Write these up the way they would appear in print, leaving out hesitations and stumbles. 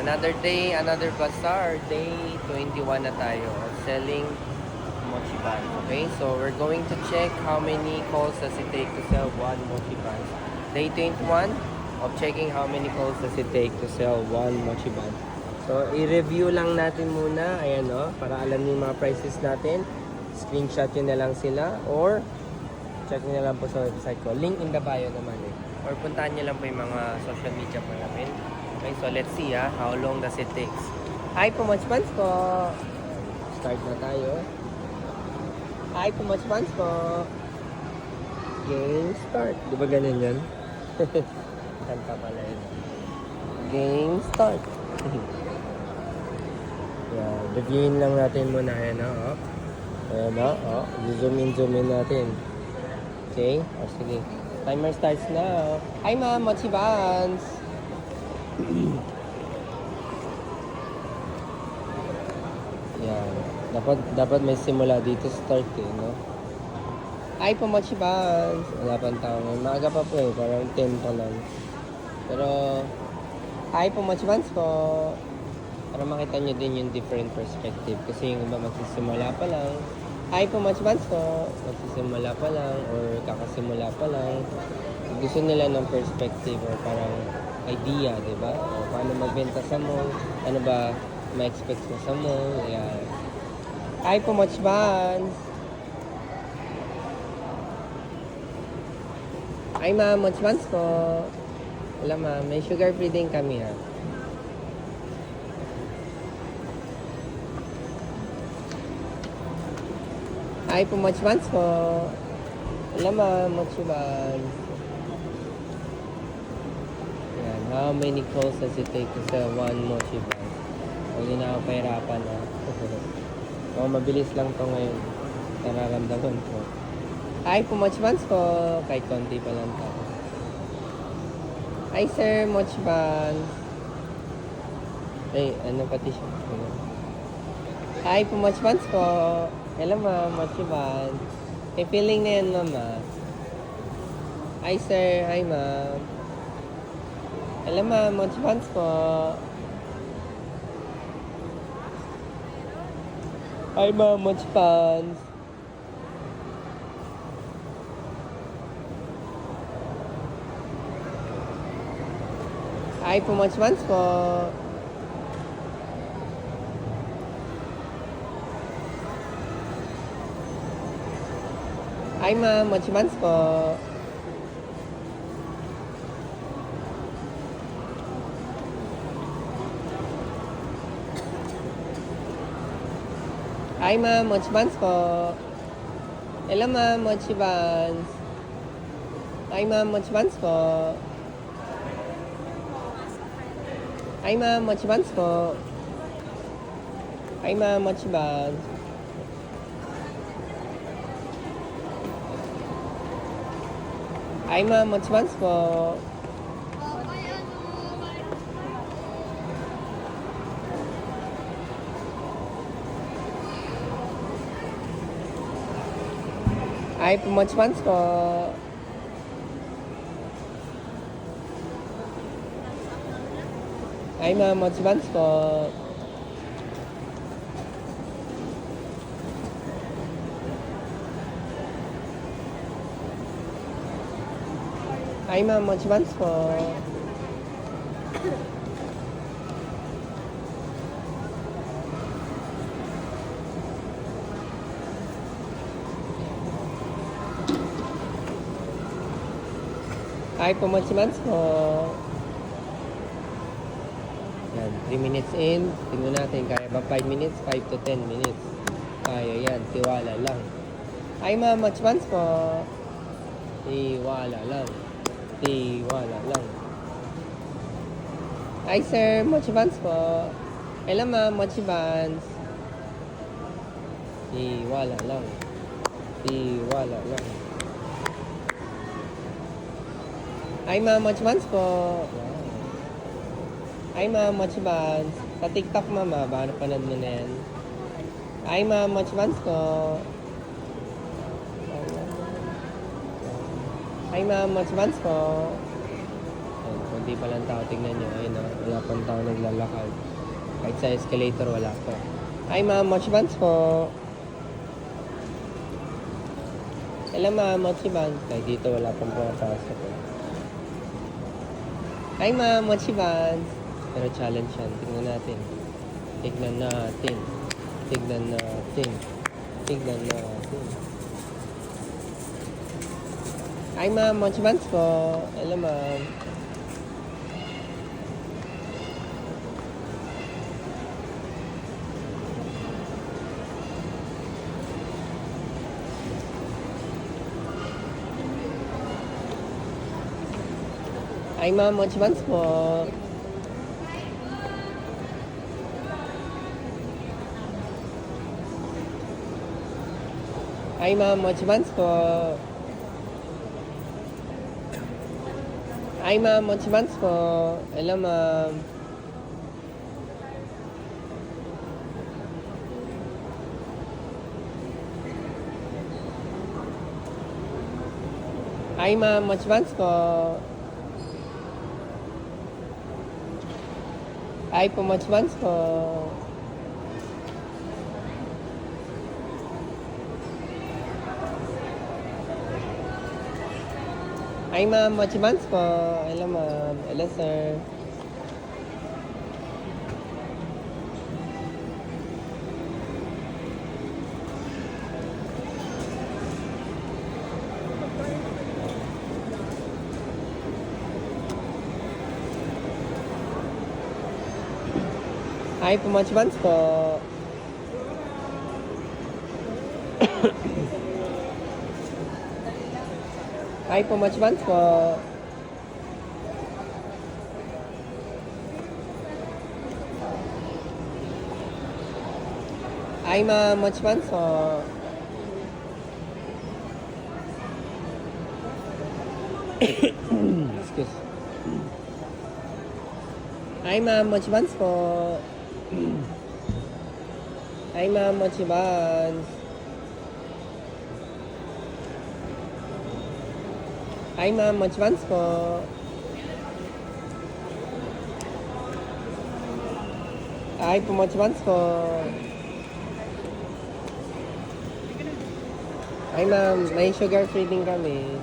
Another day, another bazaar. Day 21 na tayo. Selling mochi bun. Okay, so we're going to check how many calls does it take to sell one mochi bun. Day 21 of checking how many calls does it take to sell one mochi bun. So, i-review lang natin muna. Ayan o, para alam niyo yung mga prices natin. Screenshot nyo na lang sila or check nyo na lang po sa website ko. Link in the bio naman eh. Or puntahan nyo lang po yung mga social media po namin. Okay, so let's see how long does it takes. Hi po, much fans po. Start na tayo. Hi po, much fans po. Game start. Di ba ganun yan? Kanta pala yun. Game start. Yan, reviewin lang natin muna. Ayan o. Ayan o. Zoom in natin. Okay? O sige. Timer starts now. Hi ma'am, mochi buns. Yan. Dapat may simula dito start eh, no? Hi po, mochi buns. Wala pang tao ngayon. Maaga pa po eh. Parang 10 pa lang. Pero, hi po, mochi buns po. Para makita nyo din yung different perspective. Kasi yung iba magsisimula pa lang. Hi po, much fans po. Magsisimula pa lang or kakasimula pa lang. Gusto nila ng perspective or parang idea, di ba? O paano magbenta sa mall. Ano ba ma-expect mo sa mall. Ayan. Hi po, much fans. Hi ma'am, much fans po. Wala ma'am, may sugar free din kami ha. Hi po, much fans po. Alam much fans. Yan, how many calls does it take to sell one mochi bun? Huwag na ako pahirapan ha. Mabilis lang to ngayon. Nararamdaman ko. Hi po, much fans po. Kahit konti pa lang to. Hi sir, much fans. Ay, ano pati siya? Hi po, much fans po. Hello ma'am, much fans. May feeling na yan mama. Hi sir, hi ma'am. Hello ma'am, much fans po. Hi ma'am, much fans. Hi po, much fans po. Hi ma'am, much fans po. Hi ma'am, much fans po. Hello ma'am, much fans. Hi ma'am, much fans po. Hi ma'am, much fans po. Hi ma'am, much fans. Hi ma'am, much fans po. Hi po, much fans po. Hi ma'am, much fans po. Hi ma'am, much fans po. Hi po, much fans po. Yan, 3 minutes in. Tingnan natin, kaya ba 5 minutes? 5 to 10 minutes. Kaya yan, tiwala lang. Hi ma'am, much fans po. Tiwala lang. Tiwala lang. Hi sir, much fans po. Hello ma'am, much fans. Tiwala lang. Tiwala lang. Hi ma'am, much fans po. Hi ma'am, much fans. Sa TikTok mama, baka napanood mo na yan. Hi ma'am, much fans po. Hi ma'am, much fans po. Kunti pa lang tao. Tignan nyo. Ayun o. Wala pang tao naglalakad. Kahit sa escalator, wala pa. Hi ma'am, mochi buns po. Hello ma'am, mochi buns. Kahit dito, wala pang pumapasok. Hi ma'am, mochi buns. Pero challenge yan. Tignan natin. Tignan natin. Tignan natin. Tignan natin. Hi ma'am, mochi buns po. Hello ma'am. Hi ma'am, mochi buns po. Hi ma'am, mochi buns po. Hi ma'am, mochi buns po. Hello ma'am. Hi ma'am, mochi buns po. Hi po, mochi buns po. Hi ma'am, mochi buns po. Hello ma'am. Hello sir. Hi po, mochi buns po. Hi po, mochi buns po. Hi ma'am, mochi buns po. Excuse. Hi ma'am, mochi buns po. Hi ma'am, mochi buns. Hi ma'am, mochi buns po. Hi po, mochi buns po. Hi ma'am, may sugar free din kami.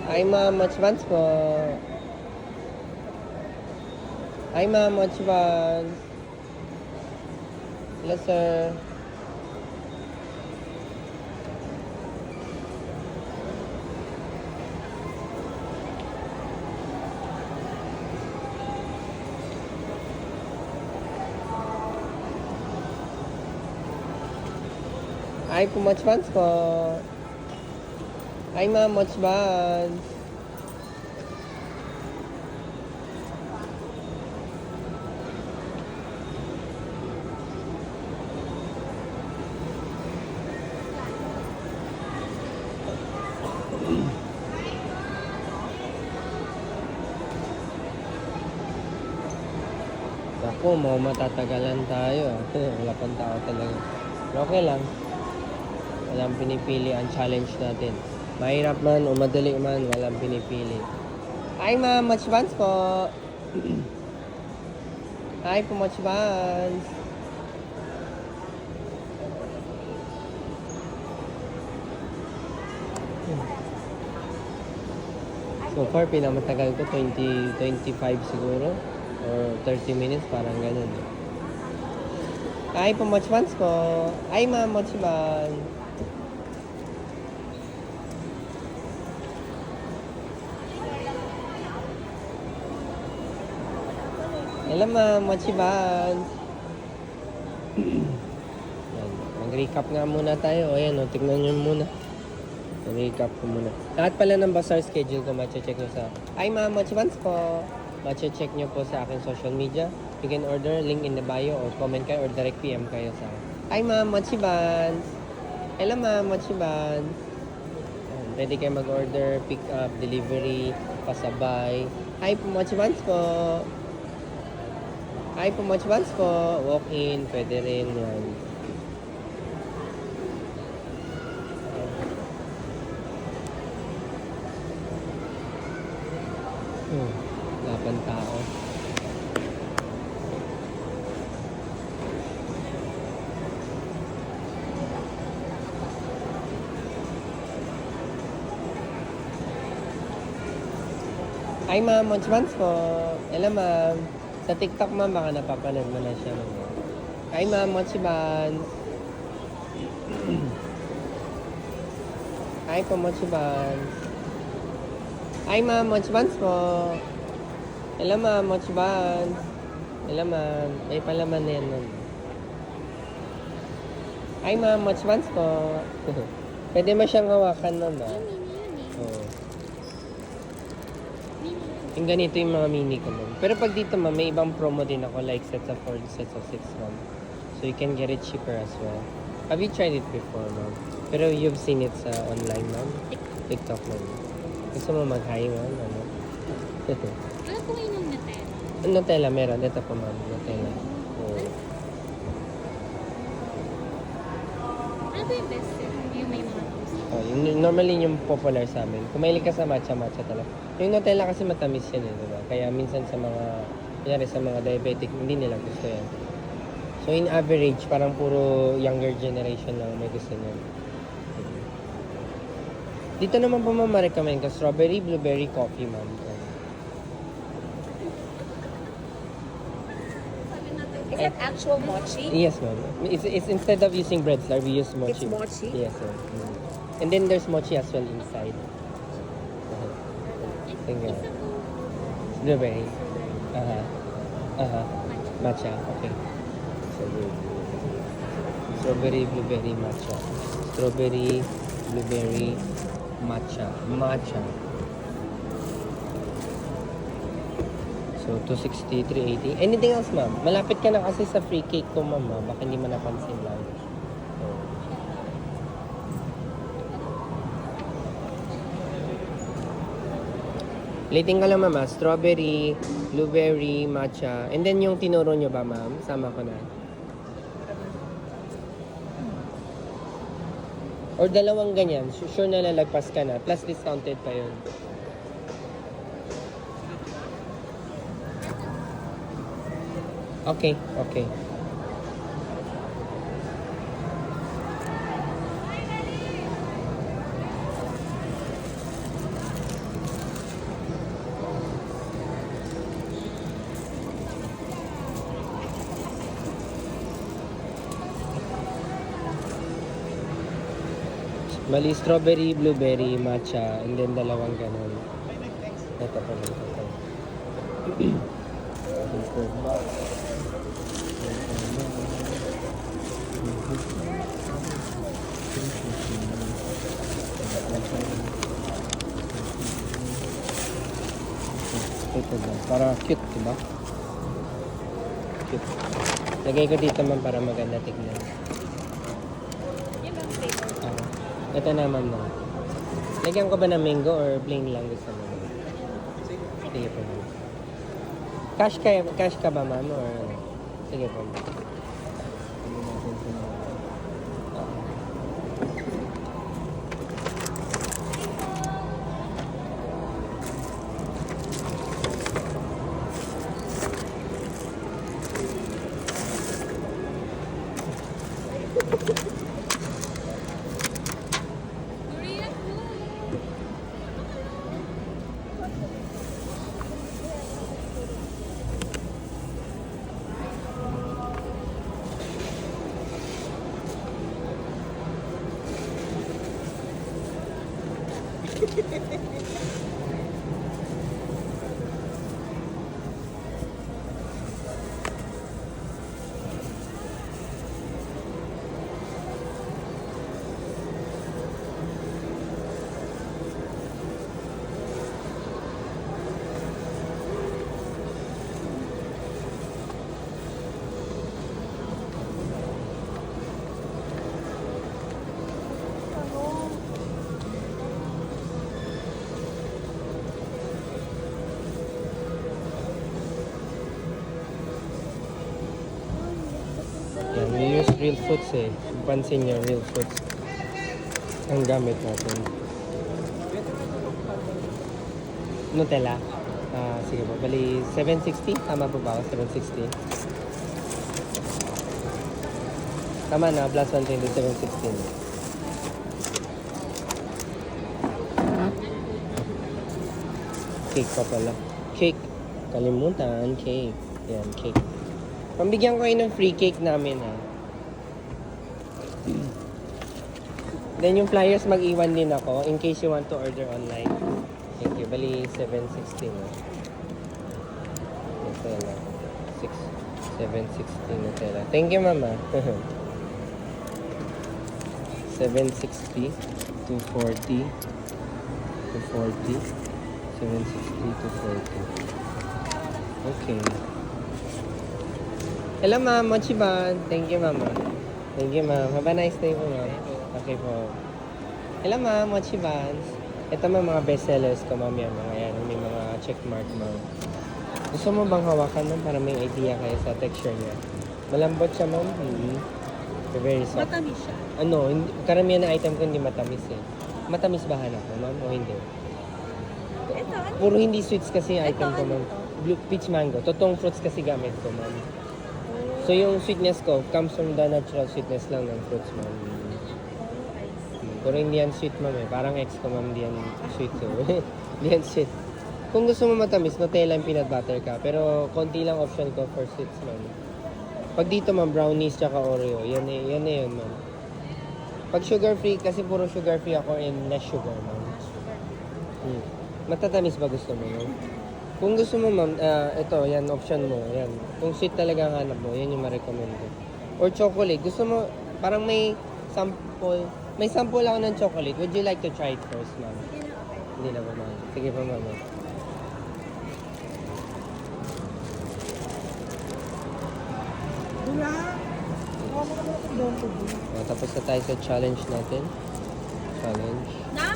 Hi ma'am, mochi buns po. Hi ma'am, mochi buns. Hello sir. Hi po, mochi buns po. Hi ma'am, mochi buns. Ako, matatagalan tayo. Wala pang tao talaga. Pero okay lang. Walang pinipili ang challenge natin. Mahirap man o madali man, walang pinipili. Hi ma'am, mochi buns po. Hi po, mochi buns. So far, pinamatagal ko 25 siguro. Or 30 minutes, parang ganun. Hi po, mochi buns po. Hi ma'am, mochi buns. Hello ma'am, mochi buns. Mag-recap nga muna tayo. Ayan, tignan nyo muna. Mag-recap ko muna. Lahat pala ng bazaar schedule ko, mache-check nyo sa... Hi ma'am, mochi buns po. Mache-check nyo po sa aking social media. You can order, link in the bio, or comment kayo, or direct PM kayo sa akin. Hi ma'am, mochi buns. Hello ma'am, mochi buns. Pwede kayo mag-order, pick up, delivery, pasabay. Hi po, mochi buns po. Hi po, mochi buns po. Walk-in, pwede rin yan. ibang tao. Hi ma'am, Monch Buns po. Hello ma'am. Sa TikTok ma'am, baka napapanood mo na siya. Hi ma'am, Monch Buns. Hi po, Monch Buns. Hi ma'am, Monch Buns po. Hello ma'am, Monch Buns. Hello ma'am. May palaman na yan ma'am. Hi ma'am, Monch Buns po. Pwede mo siyang hawakan ma'am ah. Oo. Yung ganito yung mga mini ko ma'am. Pero pag dito ma'am, may ibang promo din ako like sets of 4, sets of 6 ma'am. So you can get it cheaper as well. Have you tried it before ma'am? Pero you've seen it sa online ma'am? TikTok ma'am. Gusto mo mag-hi ma'am? Ano? Ano po yung Nutella? Nutella meron. Ito po ma'am. Nutella. Oo. Ano po yung best sir? Yung may mga toast? Oh, normally yung popular sa amin. Kung mahilig ka sa matcha talaga. Yung Nutella kasi matamis yan eh, diba? Kaya minsan sa mga, kunyari sa mga diabetic, hindi nila gusto yan. So in average, parang puro younger generation lang may gusto niyan. Dito naman po ma'am, ma-recommend ka strawberry, blueberry, coffee ma'am. Is that actual mochi? Yes ma'am. It's instead of using bread flour, we use mochi. It's mochi? Yes ma'am. And then there's mochi as well inside. Finger. Blueberry. Matcha. Okay. Strawberry, blueberry, matcha. Strawberry, blueberry, matcha. Matcha. So, 260, 380. Anything else, ma'am? Malapit ka na kasi sa free cake ko, ma'am. Baka hindi mo napansin lang. Plating ka lang, ma'am. Strawberry, blueberry, matcha. And then yung tinuro nyo ba, ma'am? Sama ko na. Or dalawang ganyan. Sure na lalagpas ka na. Plus discounted pa yun. Okay, okay. Bali, strawberry, blueberry, matcha, and then dalawang ganun. Ito pa lang ito. Ito ba? Para cute, diba? Cute. Lagay ko dito man para maganda tignan. Yung bang flavor? Ito naman na. Lagyan ko ba ng mango or plain lang gusto mo? Sige po ma'am. Cash ka ba ma'am or ano? Sige po ma'am. Korean food! Yan, we use real fruits eh. Pansin nyo, real fruits. Ang gamit natin. Nutella. Sige po. Bali, 760? Tama po ba ako? 760? Tama na, plus 120, 716. Cake pa pala. Cake. Kalimutan, cake. Yan, cake. Pambigyan ko kayo ng free cake namin, ha. Then yung flyers, mag-iwan din ako in case you want to order online. Thank you. Bali, 716. Nutella. 760 Nutella. Thank you, mama. 760, 240, 240, 760, 240. Okay. Hello, ma'am. Mochiban. Thank you, mama. Thank you, ma'am. Have a nice day po, ma'am. Okay po. Hello, ma'am. Mochiban. Ito mga best sellers ko, ma'am. Yan, mga yan. May mga check mark, ma'am. Gusto mo bang hawakan, ma'am, para may idea kayo sa texture niya? Malambot siya, ma'am. Very soft. Matamis siya. Karamihan na item ko hindi matamis eh. Matamis ba hanap mo, ma'am? O hindi? Ito, ano? Puro hindi sweets kasi yung item ko, ano ma'am. to? Blue peach mango. Totoong fruits kasi gamit ko, ma'am. So yung sweetness ko comes from the natural sweetness lang ng fruits, ma'am. Pero hindi yan sweet, ma'am eh. Parang ex ko, ma'am, hindi yan sweet. So, hindi yan sweet. Kung gusto mo matamis, Nutella and peanut butter ka. Pero konti lang option ko for sweets, ma'am. Pag dito, ma'am, brownies tsaka Oreo. Yan na yun, ma'am. Pag sugar free, kasi puro sugar free ako and less sugar, ma'am. Matatamis ba gusto mo, ma'am? Kung gusto mo, ma'am, ito, yan, option mo. Yan. Kung sweet talaga ang hanap mo, yan yung ma-recommend ko. Or chocolate. Gusto mo, parang may sample. May sample ako ng chocolate. Would you like to try it first, ma'am? Hindi na ba, ma'am? Sige pa, ma'am. Tapos na tayo sa challenge natin. Challenge. Na?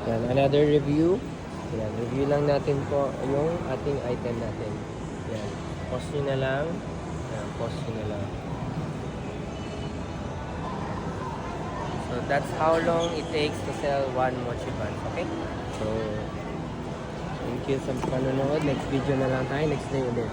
Yan, another review. Yan, review lang natin po yung ating item natin. Yan, pause nyo na lang. Yan, pause nyo na lang. So, that's how long it takes to sell one mochi buns, okay? So, thank you sa panonood. Next video na lang tayo. Next day ulit.